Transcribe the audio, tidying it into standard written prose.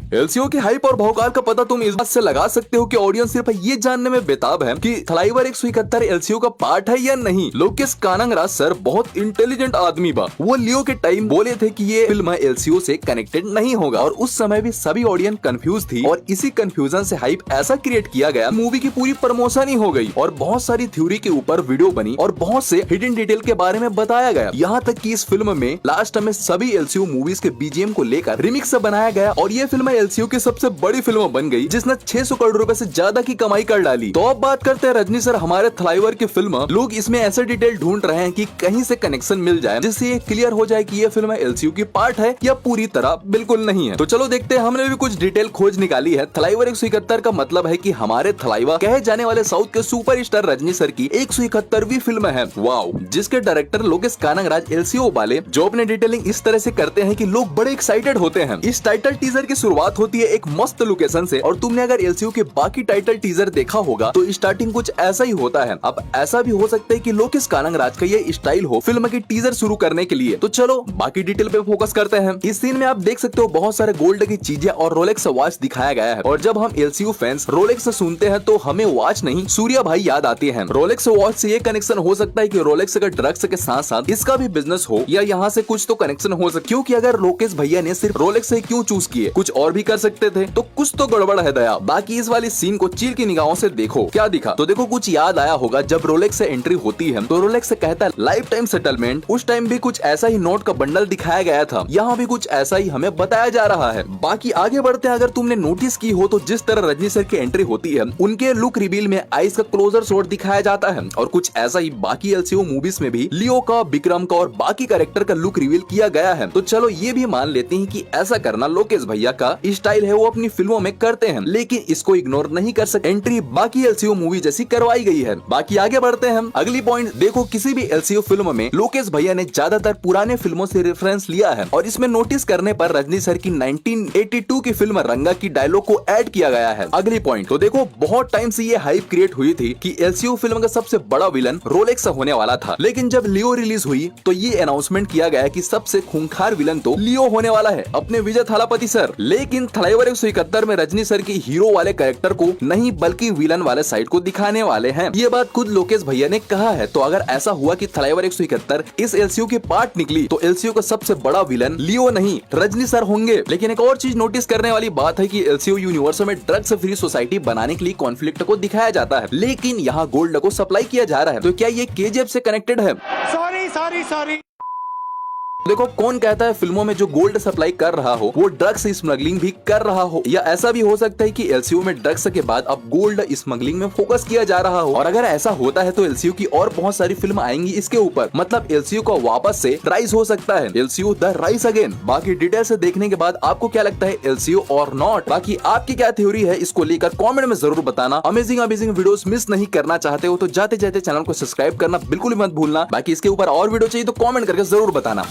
LCO की hype और भौकाल का पता तुम इस बात से लगा सकते हो कि ऑडियंस सिर्फ ये जानने में बेताब है कि थलाइवर 171 एलसीओ का पार्ट है या नहीं। लोकेश कानंगराज सर बहुत इंटेलिजेंट आदमी बा। वो लियो के टाइम बोले थे कि ये फिल्म एलसीओ से कनेक्टेड नहीं होगा और उस समय भी सभी ऑडियंस कंफ्यूज थी और इसी कंफ्यूजन से हाइप ऐसा क्रिएट किया गया, मूवी की पूरी प्रमोशन ही हो गई और बहुत सारी थ्योरी के ऊपर वीडियो बनी और बहुत से हिडन डिटेल के बारे में बताया गया। यहाँ तक कि इस फिल्म में लास्ट में सभी एलसीओ मूवीज के बीजीएम को लेकर रिमिक्स बनाया गया और ये फिल्म एलसीओ की सबसे बड़ी फिल्म बन गई जिसने 600 करोड़ रुपए से ज्यादा की कमाई कर डाली। तो अब बात करते हैं रजनी सर हमारे थलाइवर की फिल्म। लोग इसमें ऐसे डिटेल ढूंढ रहे हैं कि कहीं से कनेक्शन मिल जाए जिससे ये क्लियर हो जाए कि ये फिल्म एलसीयू की पार्ट है या पूरी तरह बिल्कुल नहीं है। तो चलो देखते हैं, हमने भी कुछ डिटेल खोज निकाली है। थलाइवर 171 का मतलब है कि हमारे थलाइवा कहे जाने वाले साउथ के सुपरस्टार रजनी सर की 171वीं फिल्म है। वाओ, जिसके डायरेक्टर लोकेश कानंगराज एलसीओ वाले जो अपने डिटेलिंग इस तरह से करते हैं कि लोग बड़े एक्साइटेड होते हैं। इस टाइटल टीजर की शुरुआत होती है एक मस्त लोकेशन से और तुमने अगर एलसीयू के बाकी टाइटल टीजर देखा होगा तो स्टार्टिंग कुछ ऐसा ही होता है। अब ऐसा भी हो सकता है कि लोकेश कानंगराज का ये स्टाइल हो फिल्म की टीजर शुरू करने के लिए। तो चलो बाकी डिटेल पे फोकस करते हैं। इस सीन में आप देख सकते हो बहुत सारे गोल्ड की चीजें और रोलेक्स वॉच दिखाया गया है और जब हम एलसीयू फैंस रोलेक्स सुनते हैं तो हमें वॉच नहीं सूर्या भाई याद आते हैं। रोलेक्स वॉच से ये कनेक्शन हो सकता है कि रोलेक्स का ड्रग्स के साथ साथ इसका भी बिजनेस हो या यहाँ से कुछ तो कनेक्शन हो सकता, क्योंकि अगर लोकेश भैया ने सिर्फ रोलेक्स से क्यों चूज किए, कुछ और भी कर सकते थे, तो कुछ तो गड़बड़ है दया। बाकी इस वाली सीन को चील की निगाहों से देखो, क्या दिखा तो देखो कुछ याद आया होगा जब रोलेक्स से एंट्री होती है तो रोलेक्स से कहता है लाइफ टाइम सेटलमेंट। उस टाइम भी कुछ ऐसा ही नोट का बंडल दिखाया गया था, यहाँ भी कुछ ऐसा ही हमें बताया जा रहा है। बाकी आगे बढ़ते हैं, अगर तुमने नोटिस की हो तो जिस तरह रजनी सर की एंट्री होती है उनके लुक रिवील में आइस का क्लोजर शॉट दिखाया जाता है और कुछ ऐसा ही बाकी एलसीयू मूवीज में भी लियो का, विक्रम का और बाकी कैरेक्टर का लुक रिवील किया गया है। तो चलो ये भी मान लेते हैं कि ऐसा करना लोकेश भैया का स्टाइल है, वो अपनी फिल्मों में करते हैं, लेकिन इसको इग्नोर नहीं कर सकते। एंट्री बाकी एलसीयू मूवी जैसी करवाई गई है। बाकी आगे बढ़ते हैं, अगली पॉइंट देखो, किसी भी एलसीयू फिल्म में लोकेश भैया ने ज्यादातर पुराने फिल्मों से रेफरेंस लिया है और इसमें नोटिस करने पर रजनी सर की 1982 की फिल्म रंगा की डायलॉग को ऐड किया गया है। अगली पॉइंट तो देखो, बहुत टाइम से ये हाइप क्रिएट हुई थी कि एलसीयू फिल्म का सबसे बड़ा विलन रोलेक्स होने वाला था, लेकिन जब लियो रिलीज हुई तो ये अनाउंसमेंट किया गया कि सबसे खूंखार विलन तो लियो होने वाला है, अपने विजय थालापति सर। लेकिन थलाइवर 171 में रजनी सर की हीरो वाले कैरेक्टर को नहीं बल्कि विलन वाले साइड को दिखाने वाले हैं। ये बात खुद लोकेश भैया ने कहा है। तो अगर ऐसा हुआ कि थलाइवर 171 इस एलसीयू की पार्ट निकली तो एलसीयू का सबसे बड़ा विलन लियो नहीं रजनी सर होंगे। लेकिन एक और चीज नोटिस करने वाली बात है कि एलसीयू यूनिवर्स में ड्रग्स फ्री सोसाइटी बनाने के लिए कॉन्फ्लिक्ट को दिखाया जाता है, लेकिन यहाँ गोल्ड को सप्लाई किया जा रहा है। तो क्या ये केजीएफ से कनेक्टेड है? सॉरी देखो, कौन कहता है फिल्मों में जो गोल्ड सप्लाई कर रहा हो वो ड्रग्स स्मगलिंग भी कर रहा हो, या ऐसा भी हो सकता है कि एलसीयू में ड्रग्स के बाद अब गोल्ड स्मगलिंग में फोकस किया जा रहा हो। और अगर ऐसा होता है तो एलसीयू की और बहुत सारी फिल्म आएंगी इसके ऊपर, मतलब एलसीयू को वापस से राइज हो सकता है, एलसीयू द राइज अगेन। बाकी डिटेल से देखने के बाद आपको क्या लगता है, एलसीयू और नॉट? बाकी आपकी क्या थ्योरी है इसको लेकर कॉमेंट में जरूर बताना। अमेजिंग वीडियोस मिस नहीं करना चाहते हो तो जाते जाते चैनल को सब्सक्राइब करना बिल्कुल मत भूलना। बाकी इसके ऊपर और वीडियो चाहिए तो कॉमेंट करके जरूर बताना।